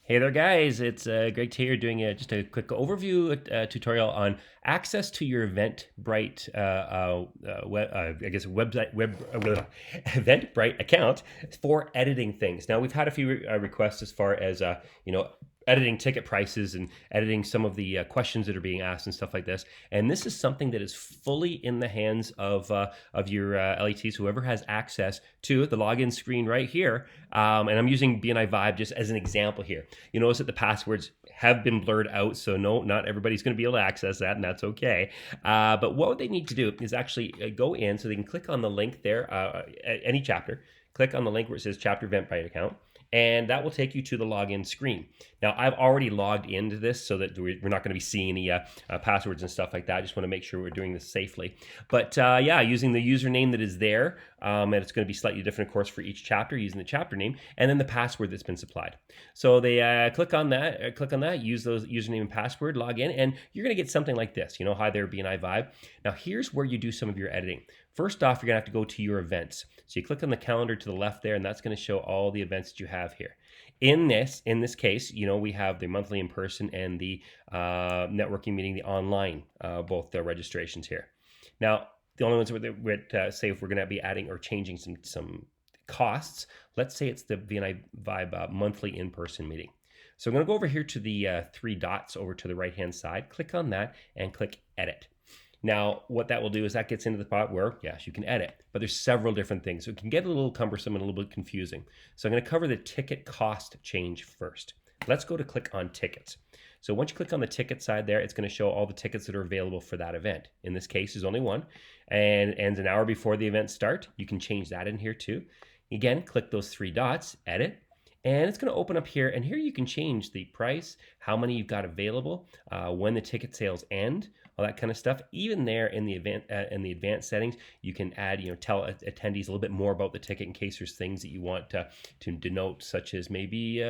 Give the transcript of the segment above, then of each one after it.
Hey there, guys. It's Greg Taylor doing just a quick overview tutorial on access to your Eventbrite, Eventbrite account for editing things. Now, we've had a few requests as far as, editing ticket prices and editing some of the questions that are being asked and stuff like this. And this is something that is fully in the hands of your LETs, whoever has access to the login screen right here. And I'm using BNI Vibe just as an example here. You notice that the passwords have been blurred out, so no, not everybody's going to be able to access that, and that's okay. But what they need to do is actually go in, so they can click on the link there, any chapter, click on the link where it says Chapter Eventbrite account, and that will take you to the login screen. Now, I've already logged into this so that we're not going to be seeing any passwords and stuff like that. I just want to make sure we're doing this safely. But yeah, using the username that is there, and it's going to be slightly different, of course, for each chapter, using the chapter name, and then the password that's been supplied. So they click on that, use those username and password, log in, and you're going to get something like this. Hi there, BNI Vibe. Now, here's where you do some of your editing. First off, you're going to have to go to your events. So you click on the calendar to the left there, and that's going to show all the events that you have here. In this case, we have the monthly in person and the networking meeting, the online, both the registrations here. Now, the only ones that say if we're going to be adding or changing some costs, let's say it's the BNI Vibe monthly in-person meeting. So I'm going to go over here to the three dots over to the right-hand side, click on that, and click Edit. Now, what that will do is that gets into the spot where, yes, you can edit, but there's several different things. So it can get a little cumbersome and a little bit confusing. So I'm going to cover the ticket cost change first. Let's go to click on tickets. So once you click on the ticket side there, it's going to show all the tickets that are available for that event. In this case, there's only one, and it ends an hour before the event start. You can change that in here too. Again, click those three dots, edit, and it's going to open up here, and here you can change the price, how many you've got available, when the ticket sales end, all that kind of stuff. Even there in the event, in the advanced settings, you can add, tell attendees a little bit more about the ticket in case there's things that you want to denote, such as maybe,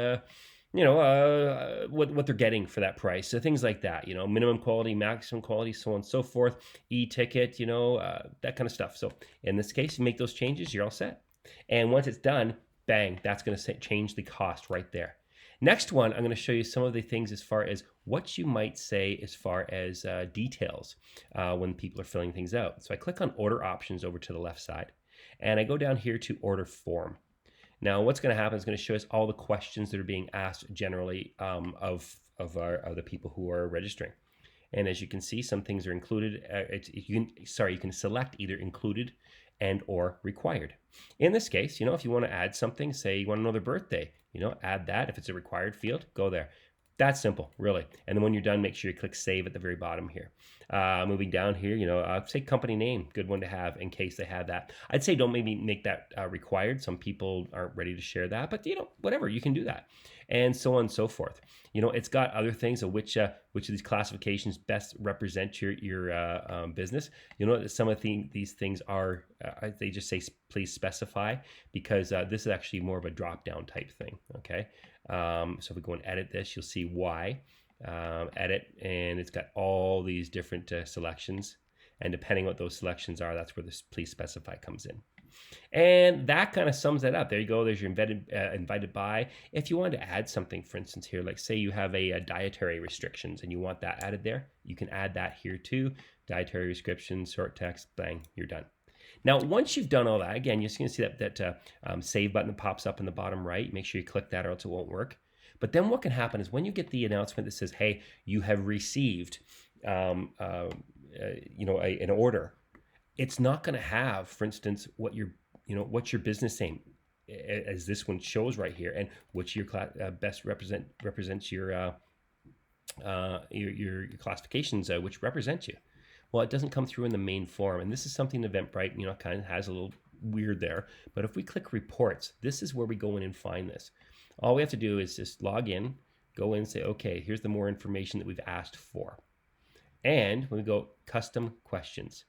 what they're getting for that price. So things like that, minimum quality, maximum quality, so on and so forth, e-ticket, that kind of stuff. So in this case, you make those changes, you're all set. And once it's done, bang, that's going to change the cost right there. Next one, I'm going to show you some of the things as far as what you might say as far as details when people are filling things out. So I click on Order Options over to the left side, and I go down here to Order Form. Now, what's going to happen is going to show us all the questions that are being asked generally of the people who are registering. And as you can see, some things are included. You can select either included and or required. In this case, if you want to add something, say you want to know their birthday, add that. If it's a required field, go there. That's simple, really. And then when you're done, make sure you click Save at the very bottom here. Moving down here, say company name, good one to have in case they have that. I'd say don't maybe make that required. Some people aren't ready to share that, but whatever, you can do that, and so on and so forth. It's got other things of which of these classifications best represent your business. Some of these things are they just say please specify, because this is actually more of a drop down type thing. Okay, so if we go and edit this, you'll see why. Edit, and it's got all these different selections, and depending what those selections are, that's where this please specify comes in. And that kind of sums that up. There you go. There's your invited by. If you wanted to add something, for instance, here, like say you have a dietary restrictions and you want that added there, you can add that here too. Dietary restrictions, short text, bang, you're done. Now, once you've done all that, again, you're going to see that save button that pops up in the bottom right. Make sure you click that or else it won't work. But then what can happen is when you get the announcement that says, hey, you have received an order, it's not going to have, for instance, what's your business name, as this one shows right here, and which your best represents your classifications, which represent you. Well, it doesn't come through in the main form, and this is something Eventbrite, kind of has a little weird there. But if we click Reports, this is where we go in and find this. All we have to do is just log in, go in and say, okay, here's the more information that we've asked for. And when we go Custom Questions,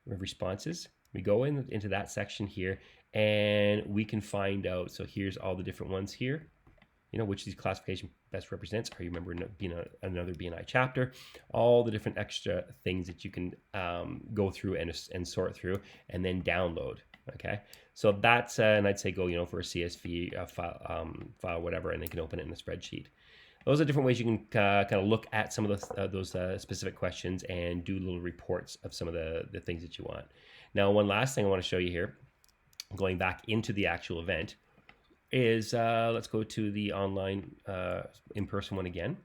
we have responses. We go into that section here, and we can find out. So here's all the different ones here. Which these classification best represents. Are you a member being another BNI chapter? All the different extra things that you can go through and sort through, and then download. Okay, so that's and I'd say go for a CSV file, whatever, and they can open it in the spreadsheet. Those are different ways you can kind of look at some of those specific questions and do little reports of some of the things that you want. Now, one last thing I want to show you here, going back into the actual event, is let's go to the online in-person one again.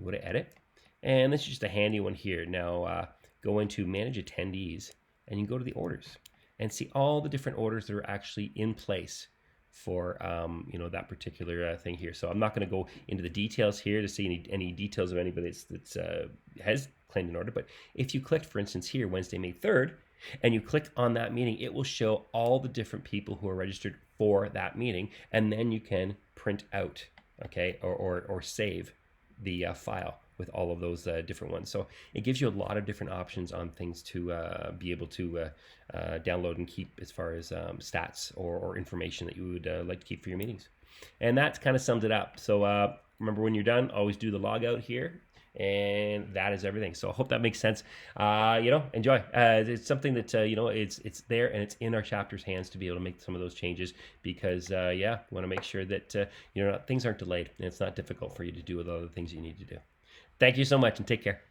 Go to edit, and this is just a handy one here. Now go into manage attendees, and you can go to the orders and see all the different orders that are actually in place for that particular thing here. So I'm not going to go into the details here to see any details of anybody that's has claimed an order, but if you clicked, for instance, here Wednesday, May 3rd, and you click on that meeting, it will show all the different people who are registered for that meeting, and then you can print out, okay, or save the file with all of those different ones. So it gives you a lot of different options on things to be able to download and keep as far as stats or information that you would like to keep for your meetings. And that kind of sums it up. So remember, when you're done, always do the log out here. And that is everything. So I hope that makes sense. Enjoy. It's something that it's there and it's in our chapter's hands to be able to make some of those changes because we want to make sure that things aren't delayed and it's not difficult for you to do with all the things you need to do. Thank you so much and take care.